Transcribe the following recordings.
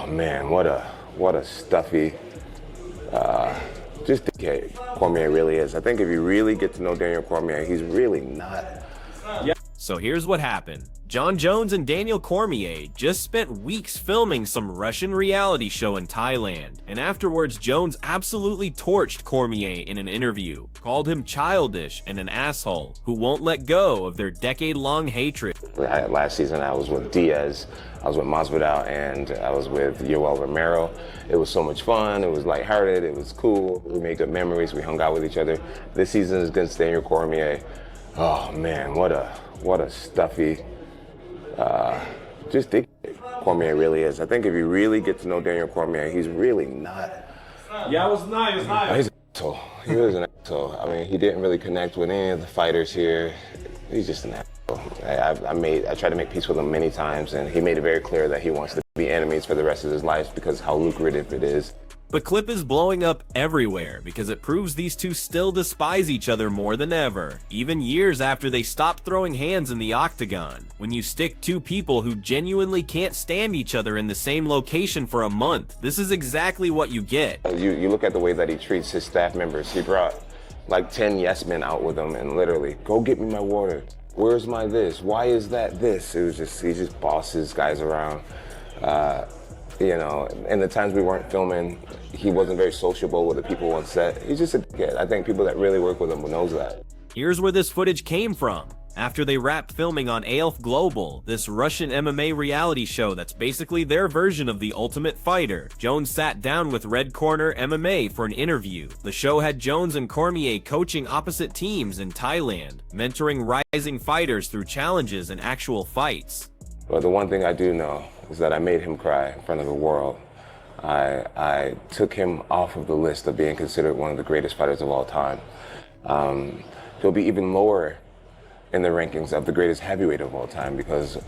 Oh man, what a stuffy, just dickhead Cormier really is. I think if you really get to know Daniel Cormier, he's really not. So here's what happened. Jon Jones and Daniel Cormier just spent weeks filming some Russian reality show in Thailand, and afterwards Jones absolutely torched Cormier in an interview, called him childish and an asshole who won't let go of their decade-long hatred. Last season I was with Diaz, I was with Masvidal, and I was with Yoel Romero. It was so much fun, it was lighthearted, it was cool, we made good memories, we hung out with each other. This season is against Daniel Cormier. Oh man, what a stuffy, just dickhead Cormier really is. I think if you really get to know Daniel Cormier, he's really not. Yeah, it was nice. He's an asshole. He was an asshole. I mean, he didn't really connect with any of the fighters here. He's just an asshole. I tried to make peace with him many times, and he made it very clear that he wants to be enemies for the rest of his life because how lucrative it is. The clip is blowing up everywhere because it proves these two still despise each other more than ever, even years after they stopped throwing hands in the octagon. When you stick two people who genuinely can't stand each other in the same location for a month, this is exactly what you get. You look at the way that he treats his staff members. He brought like 10 yes men out with him and literally, go get me my water. Where's my this? Why is that this? It was just, he just bosses guys around. You know, in the times we weren't filming, he wasn't very sociable with the people on set. He's just a kid. I think people that really work with him knows that. Here's where this footage came from. After they wrapped filming on ALF Global, this Russian MMA reality show that's basically their version of The Ultimate Fighter, Jones sat down with Red Corner MMA for an interview. The show had Jones and Cormier coaching opposite teams in Thailand, mentoring rising fighters through challenges and actual fights. But the one thing I do know is that I made him cry in front of the world. I took him off of the list of being considered one of the greatest fighters of all time. He'll be even lower in the rankings of the greatest heavyweight of all time because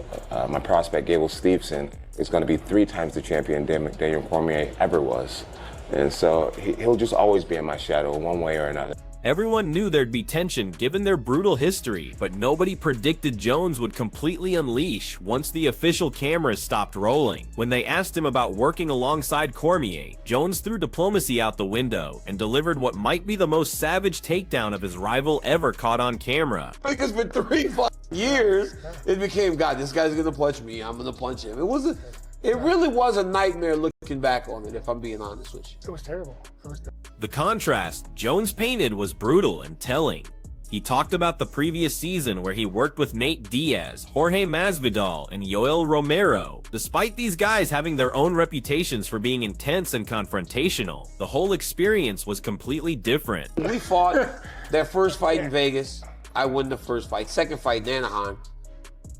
my prospect, Gable Steveson, is going to be 3 times the champion Daniel Cormier ever was. And so he'll just always be in my shadow one way or another. Everyone knew there'd be tension given their brutal history, but nobody predicted Jones would completely unleash once the official cameras stopped rolling. When they asked him about working alongside Cormier, Jones threw diplomacy out the window and delivered what might be the most savage takedown of his rival ever caught on camera. Because for 3 years, it became, God, this guy's gonna punch me, I'm gonna punch him. It really was a nightmare looking back on it, if I'm being honest with you. It was terrible. The contrast Jones painted was brutal and telling. He talked about the previous season where he worked with Nate Diaz, Jorge Masvidal, and Yoel Romero. Despite these guys having their own reputations for being intense and confrontational, the whole experience was completely different. We fought that first fight in Vegas. I won the first fight. Second fight in Anaheim.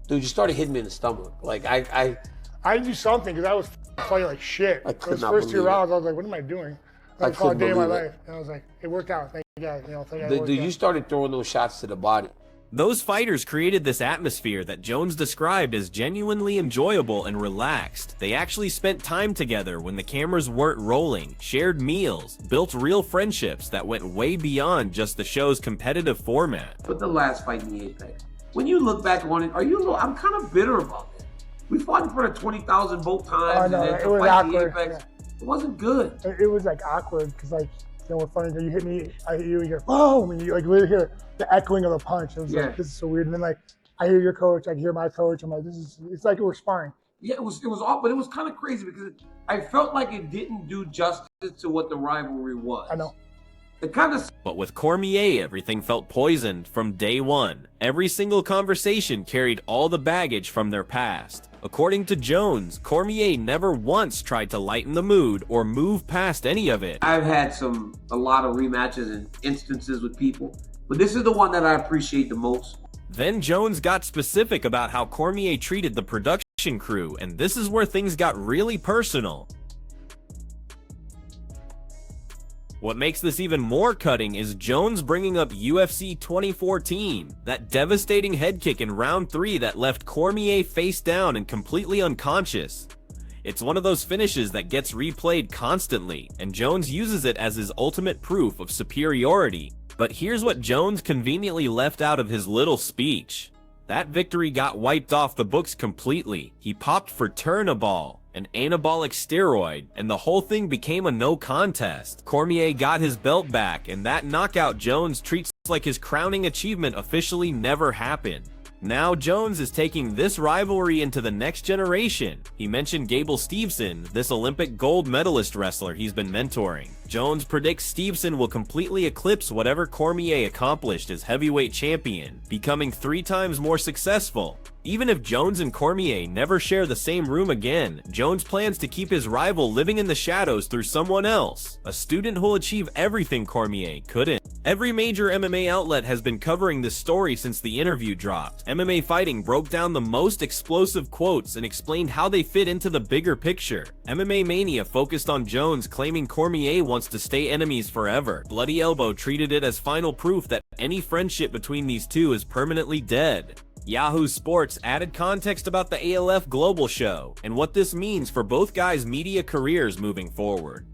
Dude, you started hitting me in the stomach. Like, I had to do something because I was fighting like shit. Those first 2 rounds, I was like, what am I doing? I called a day of my life. And I was like, it worked out. Thank God. You know, thank God. Dude, you started throwing those shots to the body. Those fighters created this atmosphere that Jones described as genuinely enjoyable and relaxed. They actually spent time together when the cameras weren't rolling, shared meals, built real friendships that went way beyond just the show's competitive format. But the last fight in the Apex, when you look back on it, I'm kind of bitter about it. We fought in front of 20,000 both times, know, and then it to was fight awkward. the Apex, it wasn't good. It was like awkward because like, you know, what's funny, you hit me, I hear you, and you're, boom, and you like really hear the echoing of the punch. It was like, this is so weird. And then like, I hear your coach, I hear my coach, I'm like, it's like we're sparring. Yeah, it was off, but it was kind of crazy because I felt like it didn't do justice to what the rivalry was. I know. It kind of. But with Cormier, everything felt poisoned from day one. Every single conversation carried all the baggage from their past. According to Jones, Cormier never once tried to lighten the mood or move past any of it. I've had a lot of rematches and instances with people, but this is the one that I appreciate the most. Then Jones got specific about how Cormier treated the production crew, and this is where things got really personal. What makes this even more cutting is Jones bringing up UFC 2014, that devastating head kick in round 3 that left Cormier face down and completely unconscious. It's one of those finishes that gets replayed constantly, and Jones uses it as his ultimate proof of superiority. But here's what Jones conveniently left out of his little speech. That victory got wiped off the books completely. He popped for Turnaball, an anabolic steroid, and the whole thing became a no contest. Cormier got his belt back, and that knockout Jones treats like his crowning achievement officially never happened. Now Jones is taking this rivalry into the next generation. He mentioned Gable Steveson, this Olympic gold medalist wrestler he's been mentoring. Jones predicts Steveson will completely eclipse whatever Cormier accomplished as heavyweight champion, becoming 3 times more successful. Even if Jones and Cormier never share the same room again, Jones plans to keep his rival living in the shadows through someone else, a student who'll achieve everything Cormier couldn't. Every major MMA outlet has been covering this story since the interview dropped. MMA Fighting broke down the most explosive quotes and explained how they fit into the bigger picture. MMA Mania focused on Jones claiming Cormier wants to stay enemies forever. Bloody Elbow treated it as final proof that any friendship between these two is permanently dead. Yahoo Sports added context about the ALF Global show and what this means for both guys' media careers moving forward.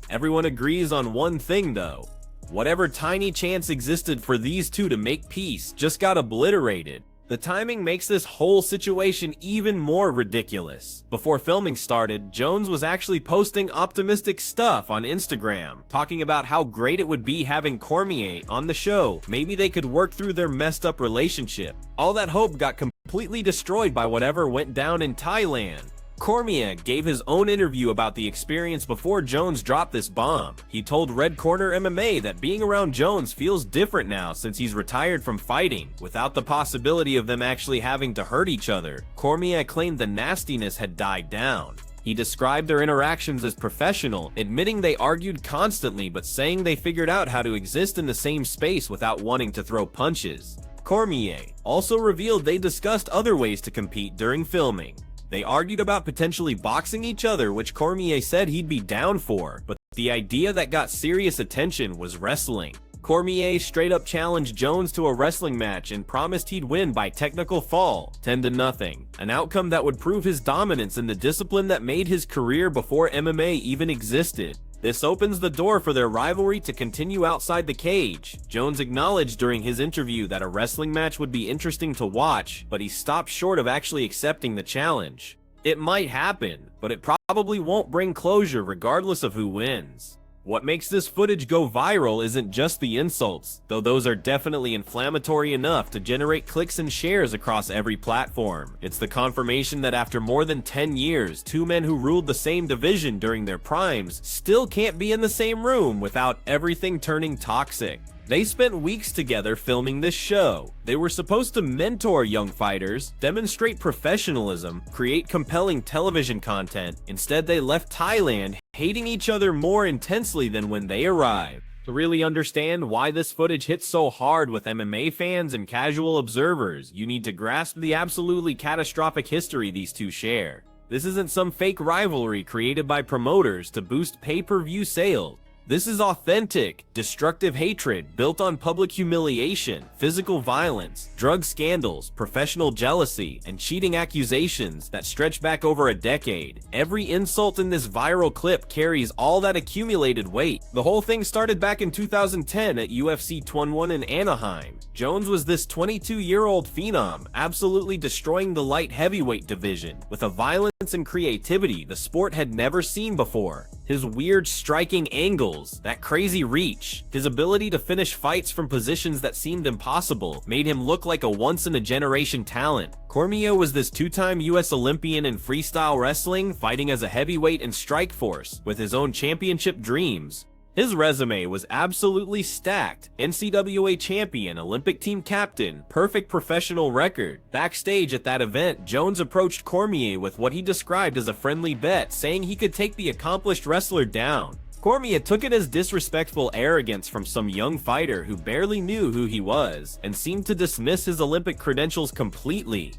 Everyone agrees on one thing though. Whatever tiny chance existed for these two to make peace just got obliterated. The timing makes this whole situation even more ridiculous. Before filming started, Jones was actually posting optimistic stuff on Instagram, talking about how great it would be having Cormier on the show. Maybe they could work through their messed up relationship. All that hope got completely destroyed by whatever went down in Thailand. Cormier gave his own interview about the experience before Jones dropped this bomb. He told Red Corner MMA that being around Jones feels different now since he's retired from fighting, without the possibility of them actually having to hurt each other. Cormier claimed the nastiness had died down. He described their interactions as professional, admitting they argued constantly but saying they figured out how to exist in the same space without wanting to throw punches. Cormier also revealed they discussed other ways to compete during filming. They argued about potentially boxing each other, which Cormier said he'd be down for, but the idea that got serious attention was wrestling. Cormier straight up challenged Jones to a wrestling match and promised he'd win by technical fall, 10-0, an outcome that would prove his dominance in the discipline that made his career before MMA even existed. This opens the door for their rivalry to continue outside the cage. Jones acknowledged during his interview that a wrestling match would be interesting to watch, but he stopped short of actually accepting the challenge. It might happen, but it probably won't bring closure regardless of who wins. What makes this footage go viral isn't just the insults, though those are definitely inflammatory enough to generate clicks and shares across every platform. It's the confirmation that after more than 10 years, 2 men who ruled the same division during their primes still can't be in the same room without everything turning toxic. They spent weeks together filming this show. They were supposed to mentor young fighters, demonstrate professionalism, create compelling television content. Instead, they left Thailand hating each other more intensely than when they arrived. To really understand why this footage hits so hard with MMA fans and casual observers, you need to grasp the absolutely catastrophic history these two share. This isn't some fake rivalry created by promoters to boost pay-per-view sales. This is authentic, destructive hatred built on public humiliation, physical violence, drug scandals, professional jealousy, and cheating accusations that stretch back over a decade. Every insult in this viral clip carries all that accumulated weight. The whole thing started back in 2010 at UFC 21 in Anaheim. Jones was this 22-year-old phenom, absolutely destroying the light heavyweight division, with a violence and creativity the sport had never seen before. His weird striking angles, that crazy reach, his ability to finish fights from positions that seemed impossible made him look like a once-in-a-generation talent. Cormier was this 2-time US Olympian in freestyle wrestling, fighting as a heavyweight in Strikeforce, with his own championship dreams. His resume was absolutely stacked. NCAA champion, Olympic team captain, perfect professional record. Backstage at that event, Jones approached Cormier with what he described as a friendly bet, saying he could take the accomplished wrestler down. Cormier took it as disrespectful arrogance from some young fighter who barely knew who he was, and seemed to dismiss his Olympic credentials completely.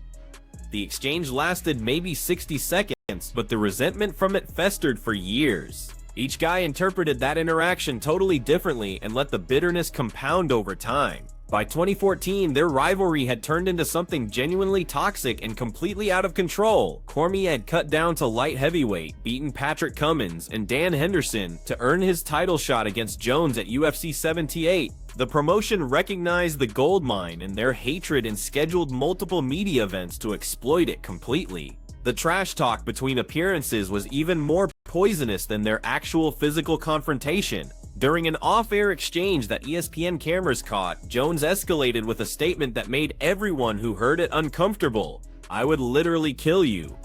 The exchange lasted maybe 60 seconds, but the resentment from it festered for years. Each guy interpreted that interaction totally differently and let the bitterness compound over time. By 2014, their rivalry had turned into something genuinely toxic and completely out of control. Cormier had cut down to light heavyweight, beaten Patrick Cummins and Dan Henderson to earn his title shot against Jones at UFC 78. The promotion recognized the gold mine in their hatred and scheduled multiple media events to exploit it completely. The trash talk between appearances was even more poisonous than their actual physical confrontation. During an off-air exchange that ESPN cameras caught, Jones escalated with a statement that made everyone who heard it uncomfortable. "I would literally kill you."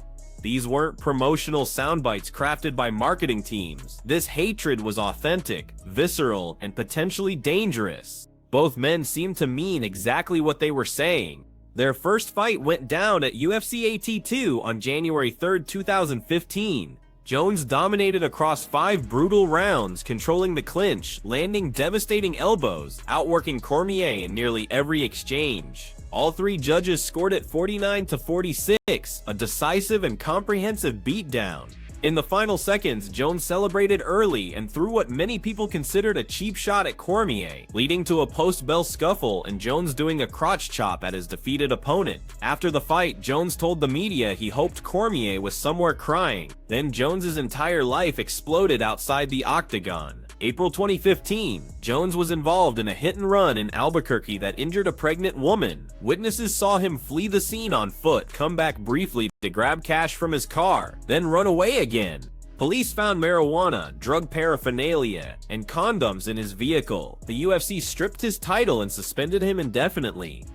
These weren't promotional soundbites crafted by marketing teams. This hatred was authentic, visceral, and potentially dangerous. Both men seemed to mean exactly what they were saying. Their first fight went down at UFC AT2 on January 3, 2015. Jones dominated across 5 brutal rounds, controlling the clinch, landing devastating elbows, outworking Cormier in nearly every exchange. All 3 judges scored it 49-46, a decisive and comprehensive beatdown. In the final seconds, Jones celebrated early and threw what many people considered a cheap shot at Cormier, leading to a post-bell scuffle and Jones doing a crotch chop at his defeated opponent. After the fight, Jones told the media he hoped Cormier was somewhere crying. Then Jones's entire life exploded outside the octagon. April 2015, Jones was involved in a hit-and-run in Albuquerque that injured a pregnant woman. Witnesses saw him flee the scene on foot, come back briefly to grab cash from his car, then run away again. Police found marijuana, drug paraphernalia, and condoms in his vehicle. The UFC stripped his title and suspended him indefinitely.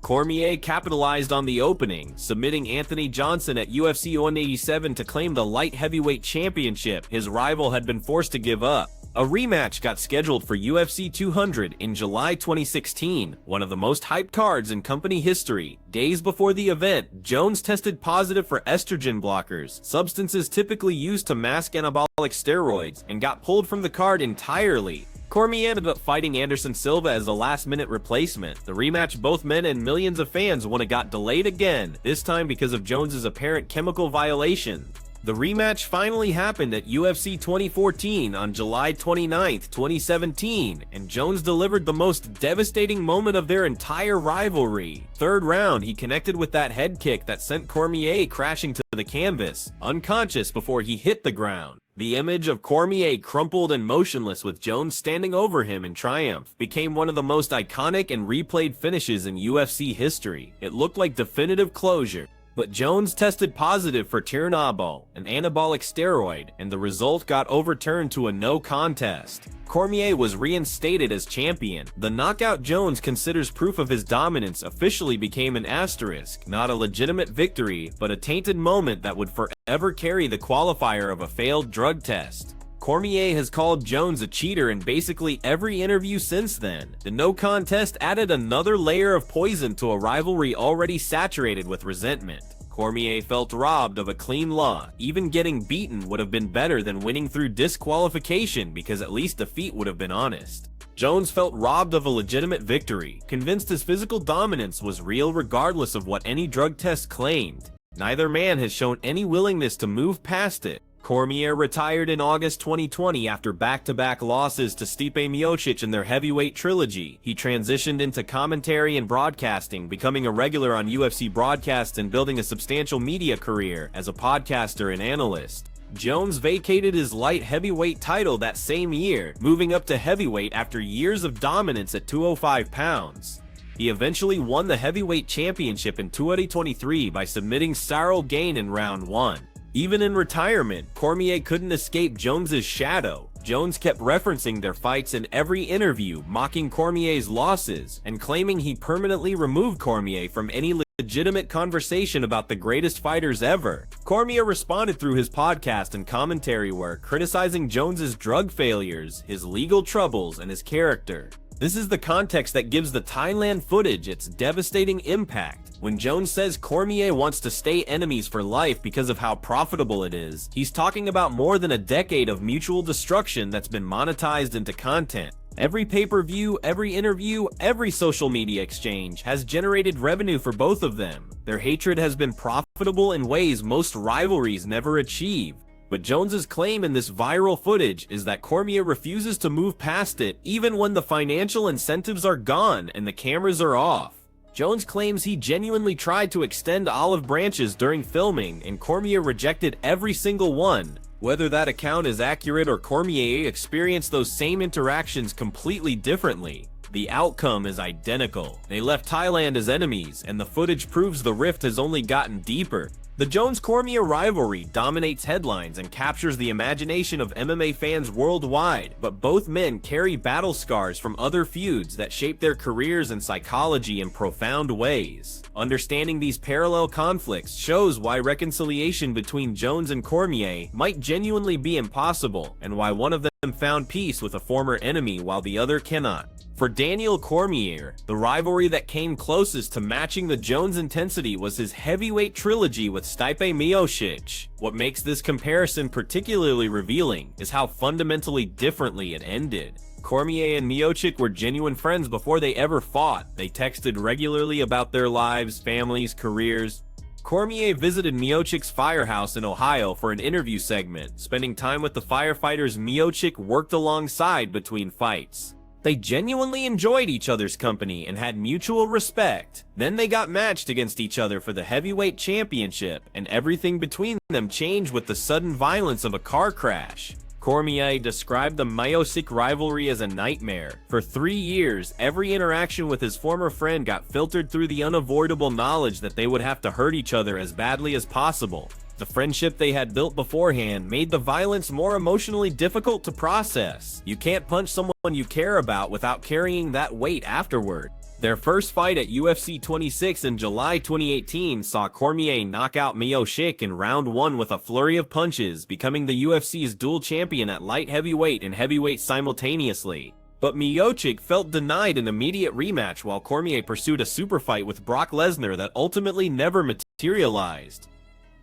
Cormier capitalized on the opening, submitting Anthony Johnson at UFC 187 to claim the light heavyweight championship his rival had been forced to give up. A rematch got scheduled for UFC 200 in July 2016, one of the most hyped cards in company history. Days before the event, Jones tested positive for estrogen blockers, substances typically used to mask anabolic steroids, and got pulled from the card entirely. Cormier ended up fighting Anderson Silva as a last-minute replacement. The rematch both men and millions of fans wanted got delayed again, this time because of Jones's apparent chemical violation. The rematch finally happened at UFC 2014 on July 29, 2017, and Jones delivered the most devastating moment of their entire rivalry. Third round, he connected with that head kick that sent Cormier crashing to the canvas, unconscious before he hit the ground. The image of Cormier crumpled and motionless with Jones standing over him in triumph became one of the most iconic and replayed finishes in UFC history. It looked like definitive closure. But Jones tested positive for Tironabol, an anabolic steroid, and the result got overturned to a no contest. Cormier was reinstated as champion. The knockout Jones considers proof of his dominance officially became an asterisk, not a legitimate victory, but a tainted moment that would forever carry the qualifier of a failed drug test. Cormier has called Jones a cheater in basically every interview since then. The no contest added another layer of poison to a rivalry already saturated with resentment. Cormier felt robbed of a clean loss. Even getting beaten would have been better than winning through disqualification because at least defeat would have been honest. Jones felt robbed of a legitimate victory, convinced his physical dominance was real regardless of what any drug test claimed. Neither man has shown any willingness to move past it. Cormier retired in August 2020 after back-to-back losses to Stipe Miocic in their heavyweight trilogy. He transitioned into commentary and broadcasting, becoming a regular on UFC broadcasts and building a substantial media career as a podcaster and analyst. Jones vacated his light heavyweight title that same year, moving up to heavyweight after years of dominance at 205 pounds. He eventually won the heavyweight championship in 2023 by submitting Cyril Gane in round 1. Even in retirement, Cormier couldn't escape Jones's shadow. Jones kept referencing their fights in every interview, mocking Cormier's losses, and claiming he permanently removed Cormier from any legitimate conversation about the greatest fighters ever. Cormier responded through his podcast and commentary work, criticizing Jones's drug failures, his legal troubles, and his character. This is the context that gives the Thailand footage its devastating impact. When Jones says Cormier wants to stay enemies for life because of how profitable it is, he's talking about more than a decade of mutual destruction that's been monetized into content. Every pay-per-view, every interview, every social media exchange has generated revenue for both of them. Their hatred has been profitable in ways most rivalries never achieve. But Jones's claim in this viral footage is that Cormier refuses to move past it even when the financial incentives are gone and the cameras are off. Jones claims he genuinely tried to extend olive branches during filming and Cormier rejected every single one. Whether that account is accurate or Cormier experienced those same interactions completely differently, the outcome is identical. They left Thailand as enemies, and the footage proves the rift has only gotten deeper. The Jones-Cormier rivalry dominates headlines and captures the imagination of MMA fans worldwide, but both men carry battle scars from other feuds that shape their careers and psychology in profound ways. Understanding these parallel conflicts shows why reconciliation between Jones and Cormier might genuinely be impossible, and why one of them found peace with a former enemy while the other cannot. For Daniel Cormier, the rivalry that came closest to matching the Jones intensity was his heavyweight trilogy with Stipe Miocic. What makes this comparison particularly revealing is how fundamentally differently it ended. Cormier and Miocic were genuine friends before they ever fought. They texted regularly about their lives, families, careers. Cormier visited Miocic's firehouse in Ohio for an interview segment, spending time with the firefighters Miocic worked alongside between fights. They genuinely enjoyed each other's company and had mutual respect. Then they got matched against each other for the heavyweight championship, and everything between them changed with the sudden violence of a car crash. Cormier described the Miocic rivalry as a nightmare. For 3 years, every interaction with his former friend got filtered through the unavoidable knowledge that they would have to hurt each other as badly as possible. The friendship they had built beforehand made the violence more emotionally difficult to process. You can't punch someone you care about without carrying that weight afterward. Their first fight at UFC 26 in July 2018 saw Cormier knock out Miocic in round 1 with a flurry of punches, becoming the UFC's dual champion at light heavyweight and heavyweight simultaneously. But Miocic felt denied an immediate rematch while Cormier pursued a super fight with Brock Lesnar that ultimately never materialized.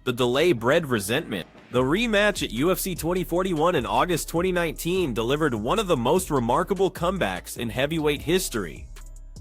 The delay bred resentment. The rematch at UFC 2041 in August 2019 delivered one of the most remarkable comebacks in heavyweight history.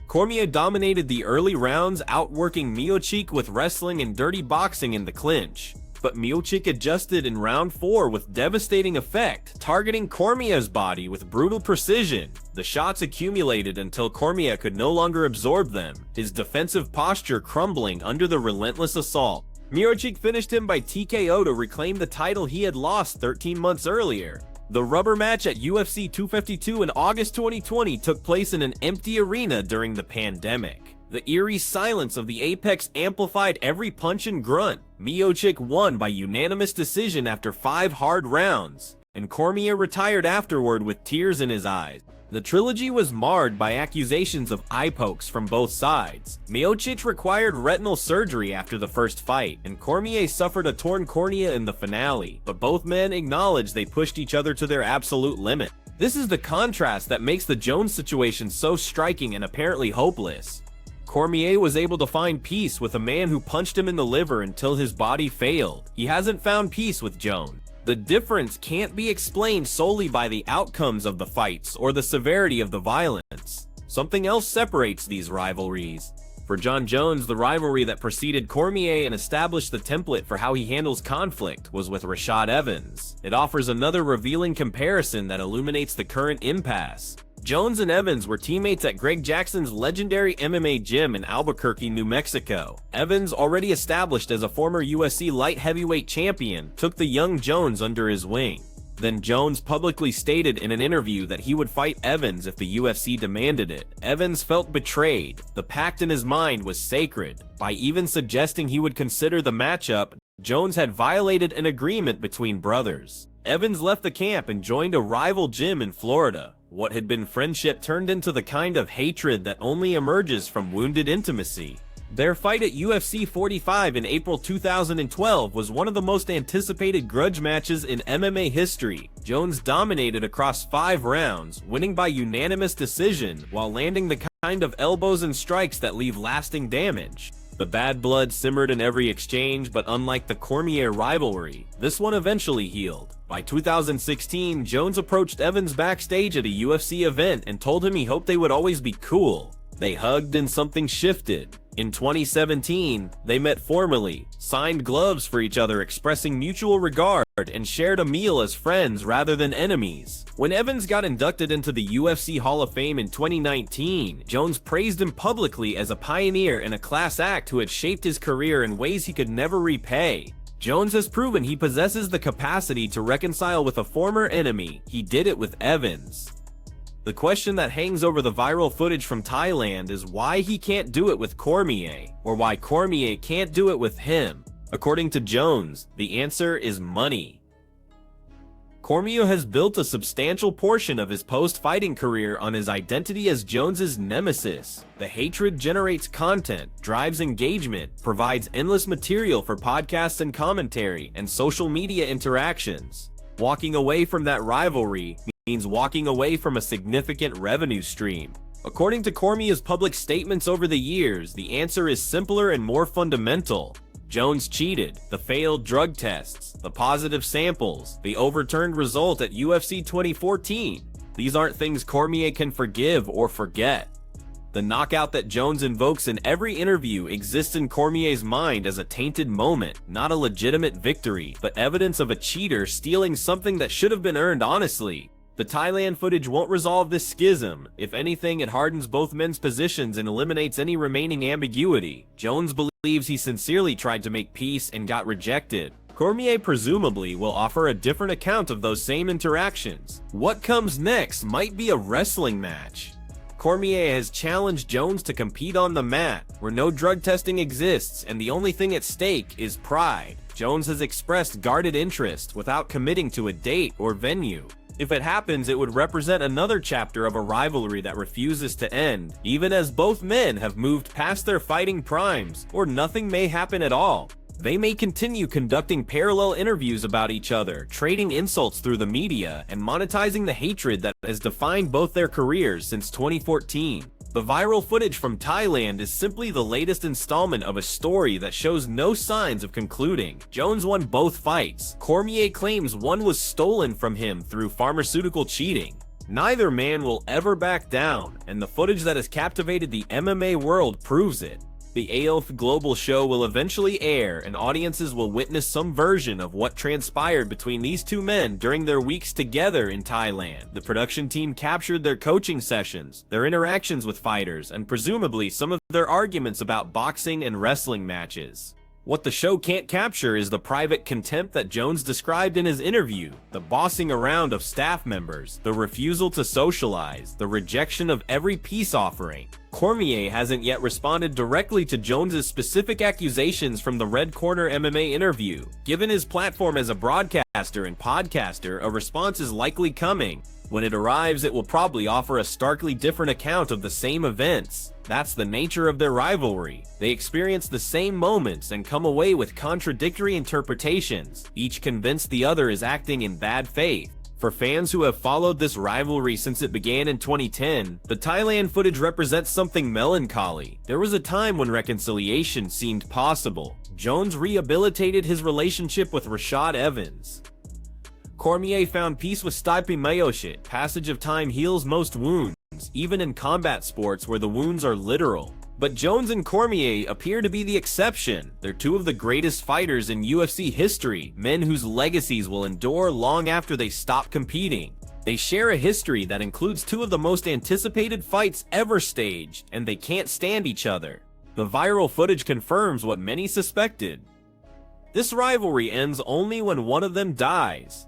Cormier dominated the early rounds, outworking Miocic with wrestling and dirty boxing in the clinch. But Miocic adjusted in round 4 with devastating effect, targeting Cormier's body with brutal precision. The shots accumulated until Cormier could no longer absorb them, his defensive posture crumbling under the relentless assault. Miocic finished him by TKO to reclaim the title he had lost 13 months earlier. The rubber match at UFC 252 in August 2020 took place in an empty arena during the pandemic. The eerie silence of the Apex amplified every punch and grunt. Miocic won by unanimous decision after 5 hard rounds, and Cormier retired afterward with tears in his eyes. The trilogy was marred by accusations of eye pokes from both sides. Miocic required retinal surgery after the first fight, and Cormier suffered a torn cornea in the finale, but both men acknowledged they pushed each other to their absolute limit. This is the contrast that makes the Jones situation so striking and apparently hopeless. Cormier was able to find peace with a man who punched him in the liver until his body failed. He hasn't found peace with Jones. The difference can't be explained solely by the outcomes of the fights or the severity of the violence. Something else separates these rivalries. For Jon Jones, the rivalry that preceded Cormier and established the template for how he handles conflict was with Rashad Evans. It offers another revealing comparison that illuminates the current impasse. Jones and Evans were teammates at Greg Jackson's legendary MMA gym in Albuquerque, New Mexico. Evans, already established as a former UFC light heavyweight champion, took the young Jones under his wing. Then Jones publicly stated in an interview that he would fight Evans if the UFC demanded it. Evans felt betrayed. The pact in his mind was sacred. By even suggesting he would consider the matchup, Jones had violated an agreement between brothers. Evans left the camp and joined a rival gym in Florida. What had been friendship turned into the kind of hatred that only emerges from wounded intimacy. Their fight at UFC 45 in April 2012 was one of the most anticipated grudge matches in MMA history. Jones dominated across 5 rounds, winning by unanimous decision, while landing the kind of elbows and strikes that leave lasting damage. The bad blood simmered in every exchange, but unlike the Cormier rivalry, this one eventually healed. By 2016, Jones approached Evans backstage at a UFC event and told him he hoped they would always be cool. They hugged and something shifted. In 2017, they met formally, signed gloves for each other expressing mutual regard, and shared a meal as friends rather than enemies. When Evans got inducted into the UFC Hall of Fame in 2019, Jones praised him publicly as a pioneer and a class act who had shaped his career in ways he could never repay. Jones has proven he possesses the capacity to reconcile with a former enemy. He did it with Evans. The question that hangs over the viral footage from Thailand is why he can't do it with Cormier, or why Cormier can't do it with him. According to Jones, the answer is money. Cormier has built a substantial portion of his post-fighting career on his identity as Jones's nemesis. The hatred generates content, drives engagement, provides endless material for podcasts and commentary, and social media interactions. Walking away from that rivalry means walking away from a significant revenue stream. According to Cormier's public statements over the years, the answer is simpler and more fundamental. Jones cheated, the failed drug tests, the positive samples, the overturned result at UFC 2014. These aren't things Cormier can forgive or forget. The knockout that Jones invokes in every interview exists in Cormier's mind as a tainted moment, not a legitimate victory, but evidence of a cheater stealing something that should have been earned honestly. The Thailand footage won't resolve this schism. If anything, it hardens both men's positions and eliminates any remaining ambiguity. Jones believes he sincerely tried to make peace and got rejected. Cormier presumably will offer a different account of those same interactions. What comes next might be a wrestling match. Cormier has challenged Jones to compete on the mat, where no drug testing exists and the only thing at stake is pride. Jones has expressed guarded interest without committing to a date or venue. If it happens, it would represent another chapter of a rivalry that refuses to end, even as both men have moved past their fighting primes, or nothing may happen at all. They may continue conducting parallel interviews about each other, trading insults through the media, and monetizing the hatred that has defined both their careers since 2014. The viral footage from Thailand is simply the latest installment of a story that shows no signs of concluding. Jones won both fights. Cormier claims one was stolen from him through pharmaceutical cheating. Neither man will ever back down, and the footage that has captivated the MMA world proves it. The AOF Global show will eventually air, and audiences will witness some version of what transpired between these two men during their weeks together in Thailand. The production team captured their coaching sessions, their interactions with fighters, and presumably some of their arguments about boxing and wrestling matches. What the show can't capture is the private contempt that Jones described in his interview, the bossing around of staff members, the refusal to socialize, the rejection of every peace offering. Cormier hasn't yet responded directly to Jones's specific accusations from the Red Corner MMA interview. Given his platform as a broadcaster and podcaster, a response is likely coming. When it arrives, it will probably offer a starkly different account of the same events. That's the nature of their rivalry. They experience the same moments and come away with contradictory interpretations, each convinced the other is acting in bad faith. For fans who have followed this rivalry since it began in 2010, the Thailand footage represents something melancholy. There was a time when reconciliation seemed possible. Jones rehabilitated his relationship with Rashad Evans. Cormier found peace with Stipe Miocic. Passage of time heals most wounds, even in combat sports where the wounds are literal. But Jones and Cormier appear to be the exception. They're two of the greatest fighters in UFC history, men whose legacies will endure long after they stop competing. They share a history that includes two of the most anticipated fights ever staged, and they can't stand each other. The viral footage confirms what many suspected. This rivalry ends only when one of them dies.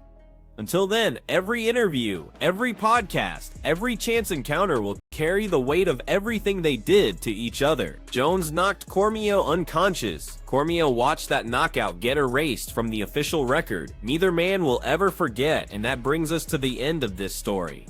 Until then, every interview, every podcast, every chance encounter will carry the weight of everything they did to each other. Jones knocked Cormier unconscious. Cormier watched that knockout get erased from the official record. Neither man will ever forget, and that brings us to the end of this story.